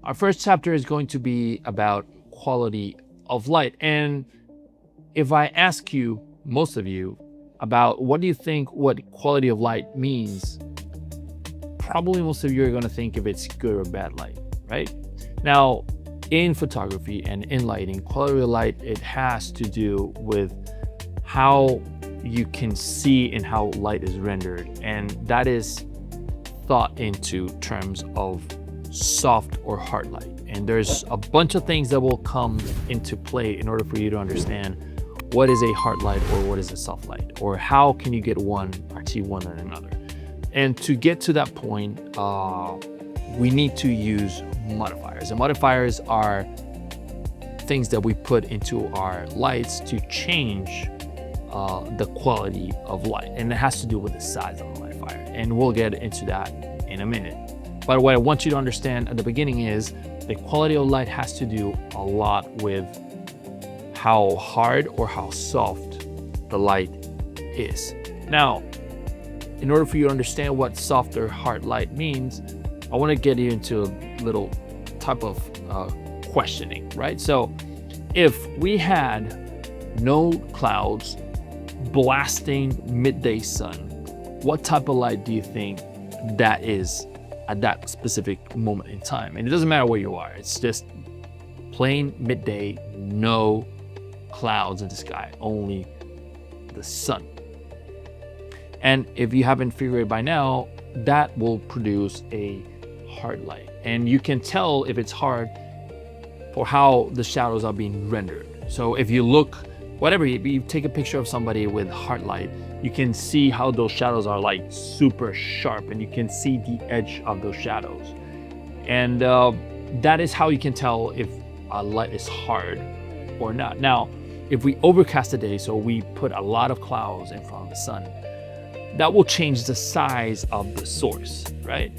Our first chapter is going to be about quality of light. And if I ask you, most of you, about what do you think what quality of light means, probably most of you are going to think if it's good or bad light, right? Now, in photography and in lighting, quality of light, it has to do with how you can see and how light is rendered. And that is thought into terms of soft or hard light. And there's a bunch of things that will come into play in order for you to understand what is a hard light or what is a soft light, or how can you get one, achieve one and another. And to get to that point, we need to use modifiers. And modifiers are things that we put into our lights to change the quality of light. And it has to do with the size of the modifier. And we'll get into that in a minute. But what I want you to understand at the beginning is the quality of light has to do a lot with how hard or how soft the light is. Now, in order for you to understand what soft or hard light means, I want to get you into a little type of questioning, right? So if we had no clouds, blasting midday sun, what type of light do you think that is at that specific moment in time? And it doesn't matter where you are, it's just plain midday, no clouds in the sky, only the sun. And if you haven't figured it by now, that will produce a hard light. And you can tell if it's hard for how the shadows are being rendered. So if you look, whatever, you take a picture of somebody with hard light, you can see how those shadows are like super sharp, and you can see the edge of those shadows. And that is how you can tell if a light is hard or not. Now, if we overcast the day, so we put a lot of clouds in front of the sun, that will change the size of the source, right?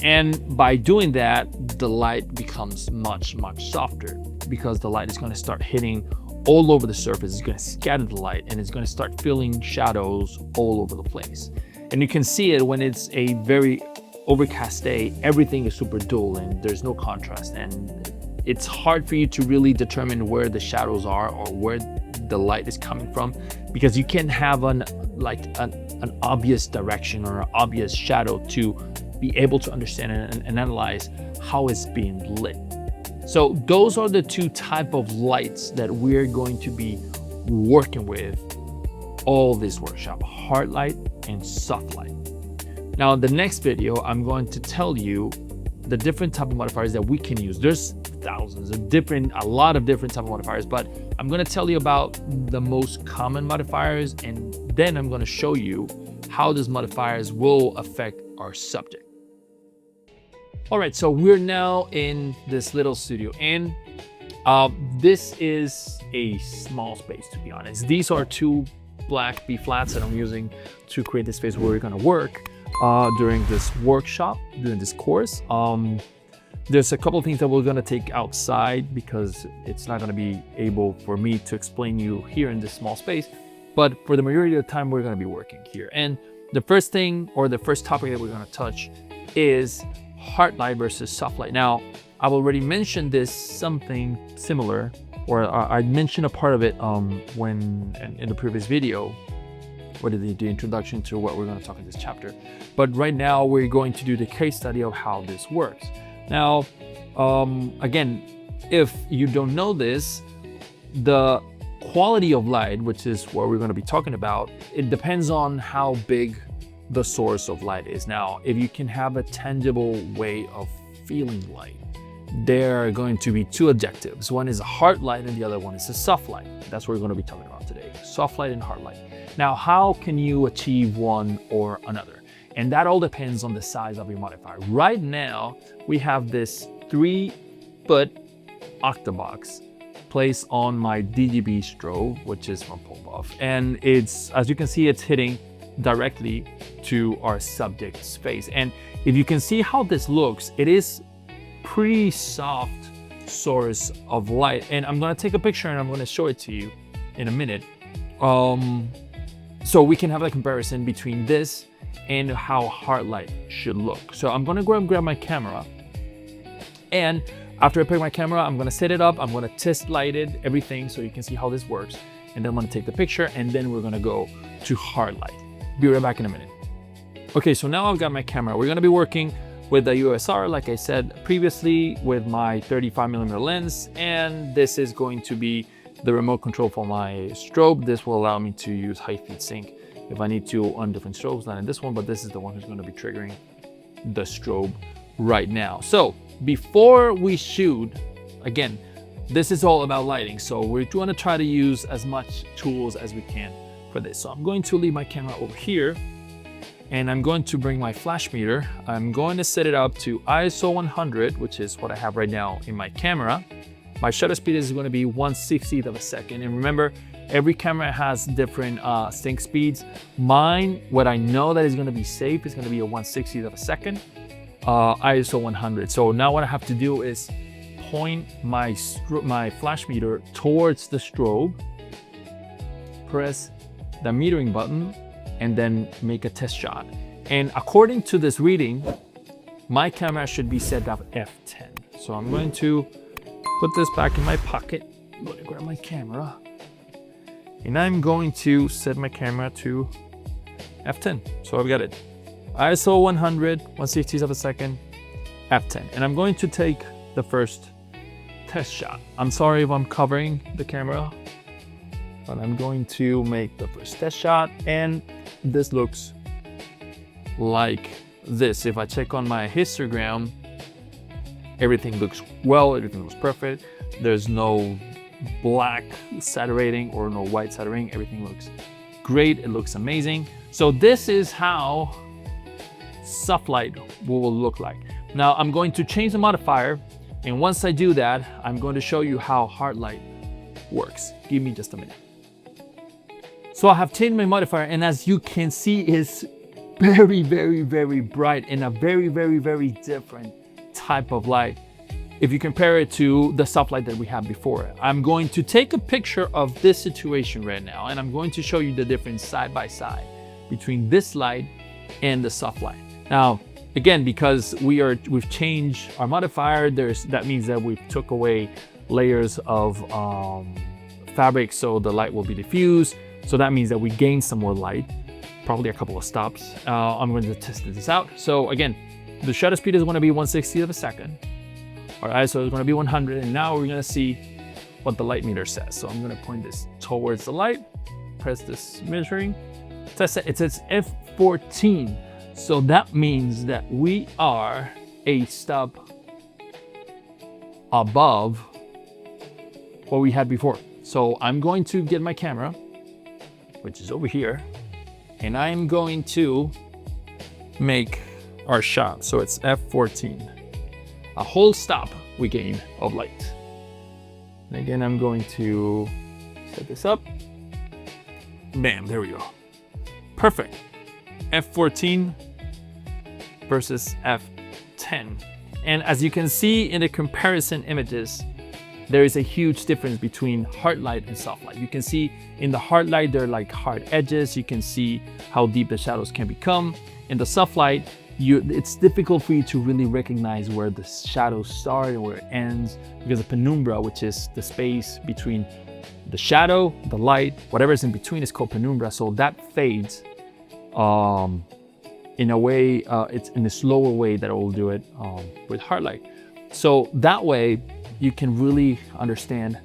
And by doing that, the light becomes much, much softer, because the light is going to start hitting all over the surface. It's going to scatter the light, and it's going to start filling shadows all over the place. And you can see it when it's a very overcast day, everything is super dull and there's no contrast. And it's hard for you to really determine where the shadows are or where the light is coming from, because you can't have an obvious direction or an obvious shadow to be able to understand and analyze how it's being lit. So those are the two type of lights that we're going to be working with all this workshop: hard light and soft light. Now, in the next video, I'm going to tell you the different type of modifiers that we can use. There's thousands of a lot of different type of modifiers, but I'm going to tell you about the most common modifiers, and then I'm going to show you how these modifiers will affect our subject. All right, so we're now in this little studio, and this is a small space, to be honest. These are two black B flats that I'm using to create the space where we're going to work during this workshop, during this course. There's a couple of things that we're going to take outside because it's not going to be able for me to explain you here in this small space. But for the majority of the time, we're going to be working here. And the first thing, or the first topic that we're going to touch, is hard light versus soft light. Now, I've already mentioned this something similar, or I mentioned a part of it when in the previous video, or the introduction to what we're going to talk in this chapter. But right now, we're going to do the case study of how this works. Now, again, if you don't know this, the quality of light, which is what we're going to be talking about, it depends on how big the source of light is. Now, if you can have a tangible way of feeling light, there are going to be two objectives. One is a hard light and the other one is a soft light. That's what we're going to be talking about today: soft light and hard light. Now, how can you achieve one or another? And that all depends on the size of your modifier. Right now, we have this 3-foot octabox placed on my DGB strobe, which is from Popov. And it's, as you can see, it's hitting directly to our subject's face. And if you can see how this looks, it is pretty soft source of light. And I'm gonna take a picture and I'm gonna show it to you in a minute. So we can have a comparison between this and how hard light should look. So I'm gonna go and grab my camera, and After I pick my camera, I'm gonna set it up. I'm gonna test light it, everything, so you can see how this works. And then I'm gonna take the picture, and then we're gonna go to hard light. Be right back in a minute. Okay, so now I've got my camera. We're gonna be working with the USR, like I said previously, with my 35mm lens, and this is going to be the remote control for my strobe. This will allow me to use high-speed sync if I need to on different strobes, not in this one, but this is the one who's gonna be triggering the strobe right now. So before we shoot, again, this is all about lighting. So we're gonna try to use as much tools as we can for this. So I'm going to leave my camera over here, and I'm going to bring my flash meter. I'm going to set it up to ISO 100, which is what I have right now in my camera. My shutter speed is going to be 1/60th of a second. And remember, every camera has different sync speeds. Mine, what I know that is going to be safe is going to be a 1/60th of a second, ISO 100. So now what I have to do is point my flash meter towards the strobe, press the metering button, and then make a test shot. And according to this reading, my camera should be set up f10. So I'm going to put this back in my pocket. I'm going to grab my camera, and I'm going to set my camera to f10. So I've got it. ISO 100, 1/60th of a second, f10. And I'm going to take the first test shot. I'm sorry if I'm covering the camera, but I'm going to make the first test shot, and this looks like this. If I check on my histogram, everything looks well, everything looks perfect. There's no black saturating or no white saturating. Everything looks great. It looks amazing. So this is how soft light will look like. Now I'm going to change the modifier, and once I do that, I'm going to show you how hard light works. Give me just a minute. So I have changed my modifier, and as you can see, it's very, very, very bright and a very, very, very different type of light if you compare it to the soft light that we had before. I'm going to take a picture of this situation right now, and I'm going to show you the difference side by side between this light and the soft light. Now, again, because we've changed our modifier, that means that we've took away layers of fabric, so the light will be diffused. So that means that we gain some more light, probably a couple of stops. I'm going to test this out. So again, the shutter speed is going to be 1/60th of a second. Our ISO is going to be 100. And now we're going to see what the light meter says. So I'm going to point this towards the light, press this measuring, test it. It says F14. So that means that we are a step above what we had before. So I'm going to get my camera, which is over here, and I'm going to make our shot. So it's F14, a whole stop we gain of light. And again, I'm going to set this up. Bam, there we go. Perfect. F14 versus F10. And as you can see in the comparison images, there is a huge difference between hard light and soft light. You can see in the hard light, there are like hard edges. You can see how deep the shadows can become. In the soft light, it's difficult for you to really recognize where the shadows start and where it ends, because the penumbra, which is the space between the shadow, the light, whatever's in between, is called penumbra. So that fades in a way, it's in a slower way that it will do it with hard light. So that way, you can really understand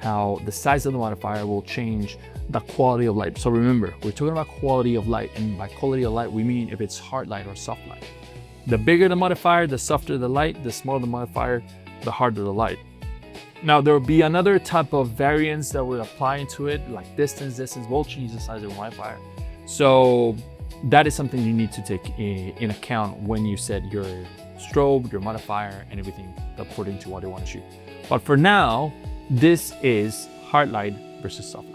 how the size of the modifier will change the quality of light. So remember, we're talking about quality of light, and by quality of light, we mean if it's hard light or soft light. The bigger the modifier, the softer the light, the smaller the modifier, the harder the light. Now, there will be another type of variance that will apply into it, like distance will change the size of the modifier. So that is something you need to take in account when you set your strobe, your modifier, and everything according to what you want to shoot. But for now, this is hard light versus soft light.